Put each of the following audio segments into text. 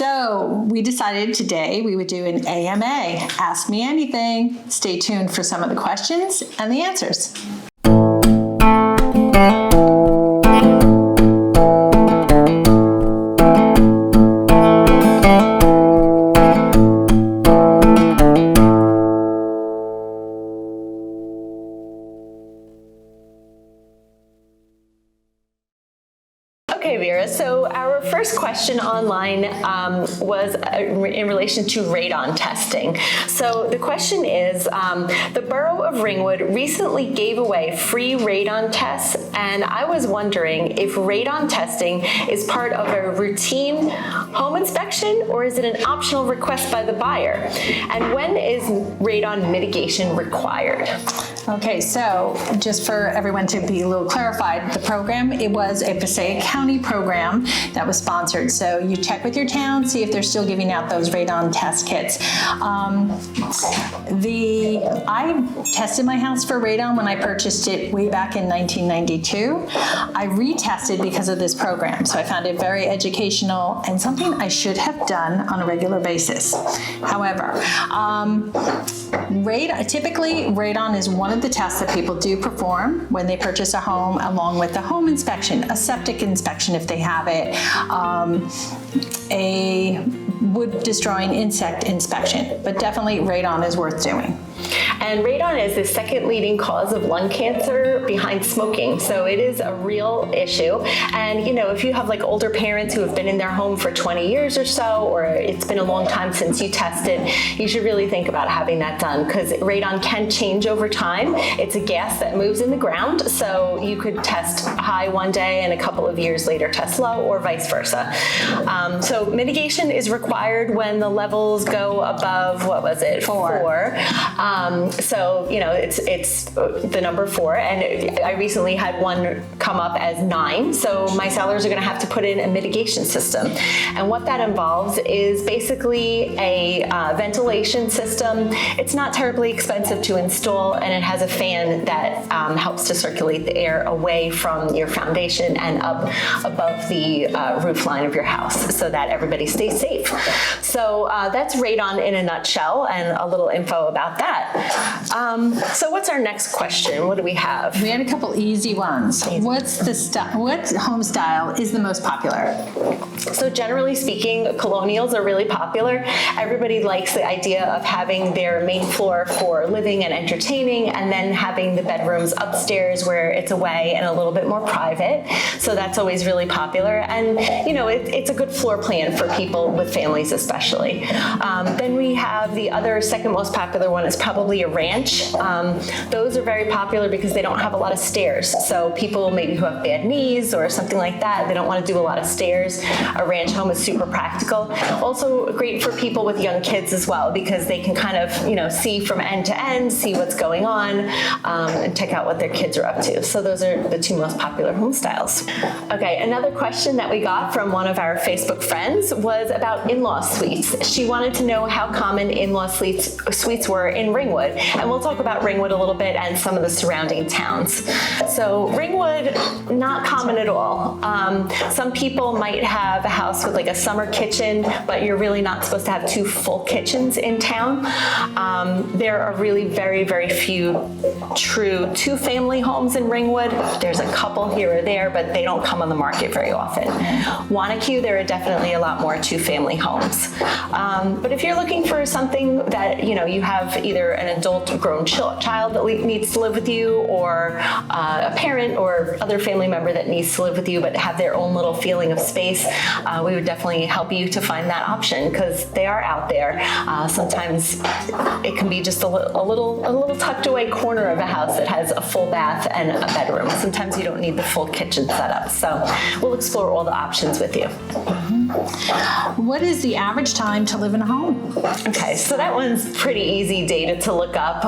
So we decided today we would do an AMA, Ask Me Anything. Stay tuned for some of the questions and the answers. Okay, Vera, so our first question online was in relation to radon testing. So the question is, the borough of Ringwood recently gave away free radon tests, and I was wondering if radon testing is part of a routine home inspection, or is it an optional request by the buyer? And when is radon mitigation required? Okay, so just for everyone to be a little clarified, the program, it was a Passaic County program that was sponsored. So you check with your town, see if they're still giving out those radon test kits. I tested my house for radon when I purchased it way back in 1992. I retested because of this program. So I found it very educational and something I should have done on a regular basis. However, typically radon is one of the tests that people do perform when they purchase a home, along with a home inspection, a septic inspection if they have it, a wood-destroying insect inspection. But definitely radon is worth doing. And radon is the second leading cause of lung cancer behind smoking. So it is a real issue. And you know, if you have like older parents who have been in their home for 20 years or so, or it's been a long time since you tested, you should really think about having that done, because radon can change over time. It's a gas that moves in the ground. So you could test high one day and a couple of years later test low, or vice versa. So mitigation is required when the levels go above, what was it? 4. So, you know, it's the number 4, and I recently had one come up as 9. So my sellers are going to have to put in a mitigation system. And what that involves is basically a ventilation system. It's not terribly expensive to install, and it has a fan that helps to circulate the air away from your foundation and up above the roof line of your house so that everybody stays safe. So that's radon in a nutshell, and a little info about that. So what's our next question? What do we have? We had a couple easy ones. What home style is the most popular? So generally speaking, colonials are really popular. Everybody likes the idea of having their main floor for living and entertaining, and then having the bedrooms upstairs where it's away and a little bit more private. So that's always really popular. And you know, it's a good floor plan for people with families especially. Then we have the other second most popular one is probably a ranch. Those are very popular because they don't have a lot of stairs. So people maybe who have bad knees or something like that, they don't want to do a lot of stairs. A ranch home is super practical. Also great for people with young kids as well, because they can kind of, you know, see from end to end, see what's going on, and check out what their kids are up to. So those are the 2 most popular home styles. Okay, another question that we got from one of our Facebook friends was about in-law suites. She wanted to know how common in-law suites were in Ringwood. And we'll talk about Ringwood a little bit and some of the surrounding towns. So Ringwood, not common at all. Some people might have a house with like a summer kitchen, but you're really not supposed to have 2 full kitchens in town. There are really very, very few true 2-family homes in Ringwood. There's a couple here or there, but they don't come on the market very often. Wanacue, there are definitely a lot more 2-family homes. But if you're looking for something that, you know, you have either an adult grown child that needs to live with you, or a parent or other family member that needs to live with you but have their own little feeling of space, we would definitely help you to find that option, because they are out there. Sometimes it can be just a little tucked away corner of a house that has a full bath and a bedroom. Sometimes you don't need the full kitchen setup. So we'll explore all the options with you. What is the average time to live in a home? Okay, so that one's pretty easy data to look up.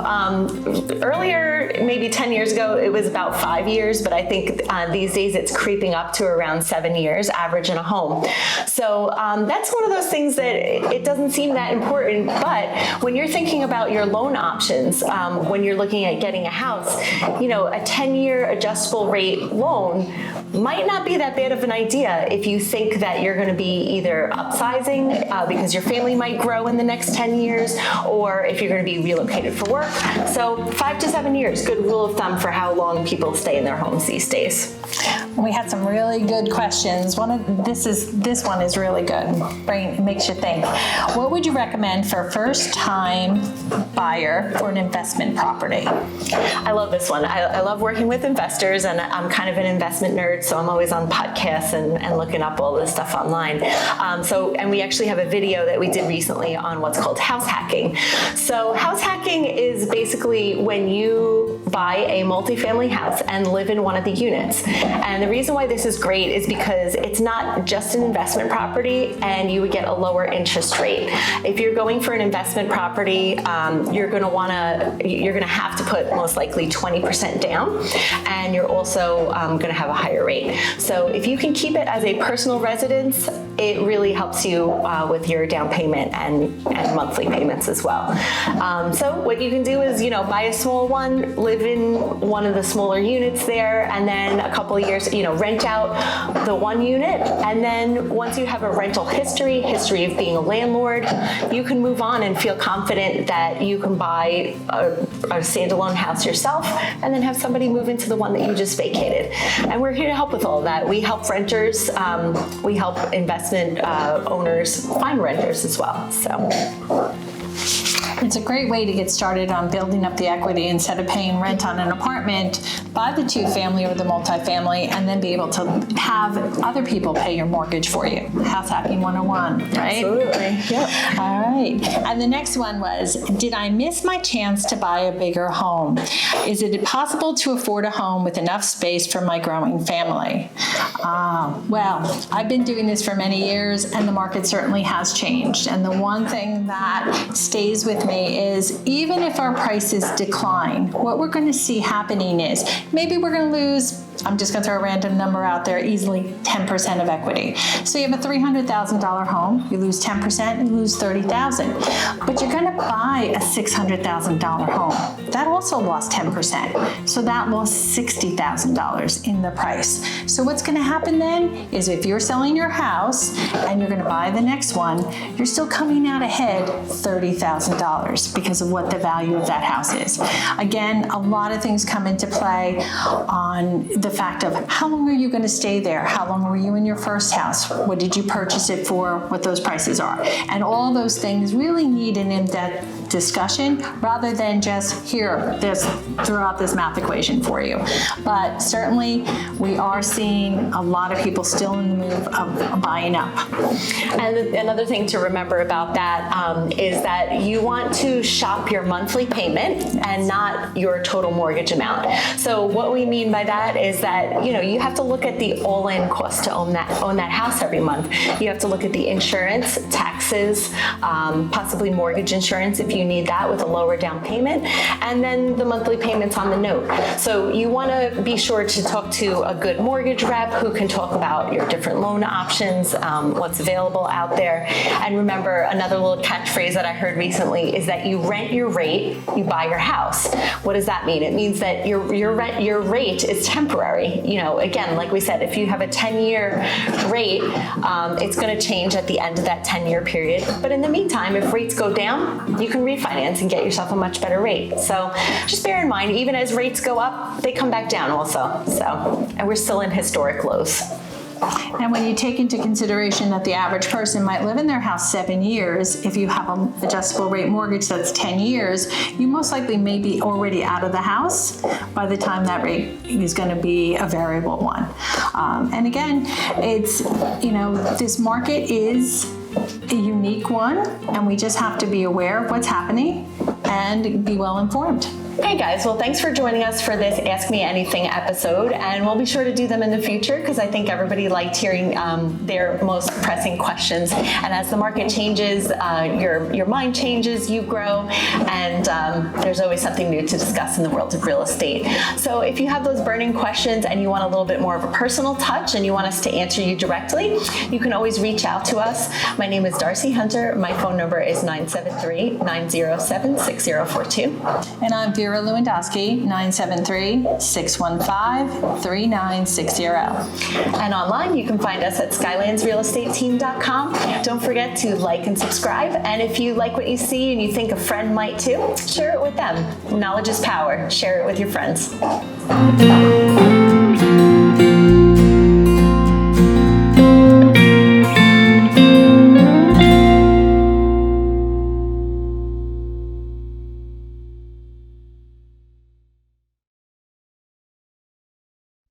Earlier, maybe 10 years ago, it was about 5 years, but I think these days it's creeping up to around 7 years average in a home. So that's one of those things that it doesn't seem that important, but when you're thinking about your loan options, when you're looking at getting a house, you know, a 10-year adjustable rate loan might not be that bad of an idea if you think that you're going to be either upsizing because your family might grow in the next 10 years, or if you're going to be relocated for work. So 5 to 7 years, good rule of thumb for how long people stay in their homes these days. We had some really good questions. This one is really good. It makes you think. What would you recommend for a first-time buyer for an investment property? I love this one. I love working with investors, and I'm kind of an investment nerd, so I'm always on podcasts and looking up all this stuff online. And we actually have a video that we did recently on what's called house hacking. So house hacking is basically when you buy a multifamily house and live in one of the units. And the reason why this is great is because it's not just an investment property, and you would get a lower interest rate. If you're going for an investment property, you're going to have to put most likely 20% down, and you're also going to have a higher rate. So if you can keep it as a personal residence, it really helps you with your down payment and monthly payments as well. So what you can do is, buy a small one, live in one of the smaller units there, and then a couple of years, rent out the one unit. And then once you have a rental history of being a landlord, you can move on and feel confident that you can buy a standalone house yourself and then have somebody move into the one that you just vacated. And we're here to help with all of that. We help renters, we help investment owners find renters as well. So. It's a great way to get started on building up the equity instead of paying rent on an apartment. Buy the two-family or the multifamily, and then be able to have other people pay your mortgage for you. House hacking 101, right? Absolutely. Yep. All right. And the next one was, did I miss my chance to buy a bigger home? Is it possible to afford a home with enough space for my growing family? Well, I've been doing this for many years, and the market certainly has changed. And the one thing that stays with me is, even if our prices decline, what we're going to see happening is maybe we're going to lose, I'm just going to throw a random number out there, easily 10% of equity. So you have a $300,000 home, you lose 10%, you lose $30,000. But you're going to buy a $600,000 home. That also lost 10%. So that lost $60,000 in the price. So what's going to happen then is, if you're selling your house and you're going to buy the next one, you're still coming out ahead $30,000 because of what the value of that house is. Again, a lot of things come into play on the fact of how long are you going to stay there? How long were you in your first house? What did you purchase it for? What those prices are. And all those things really need an in-depth discussion rather than just throw out this math equation for you. But certainly we are seeing a lot of people still in the move of buying up. And another thing to remember about that is that you want to shop your monthly payment and not your total mortgage amount. So what we mean by that is that, you have to look at the all-in cost to own that house every month. You have to look at the insurance, taxes, possibly mortgage insurance if you need that with a lower down payment, and then the monthly payments on the note. So you want to be sure to talk to a good mortgage rep who can talk about your different loan options, what's available out there. And remember, another little catchphrase that I heard recently is that you rent your rate, you buy your house. What does that mean? It means that your rate is temporary. Again, like we said, if you have a 10-year rate, it's going to change at the end of that 10-year period. But in the meantime, if rates go down, you can refinance and get yourself a much better rate. So just bear in mind, even as rates go up, they come back down also. And we're still in historic lows. And when you take into consideration that the average person might live in their house 7 years, if you have an adjustable rate mortgage that's 10 years, you most likely may be already out of the house by the time that rate is going to be a variable one. And again, it's, this market is a unique one, and we just have to be aware of what's happening and be well informed. Hey guys, well, thanks for joining us for this Ask Me Anything episode, and we'll be sure to do them in the future because I think everybody liked hearing their most pressing questions. And as the market changes, your mind changes, you grow, and there's always something new to discuss in the world of real estate. So if you have those burning questions and you want a little bit more of a personal touch and you want us to answer you directly, you can always reach out to us. My name is Darcy Hunter. My phone number is 973-907-6042. And I'm Vera Lewandowski, 973-615-3960. And online, you can find us at skylandsrealestateteam.com. Don't forget to like and subscribe. And if you like what you see and you think a friend might too, share it with them. Knowledge is power. Share it with your friends.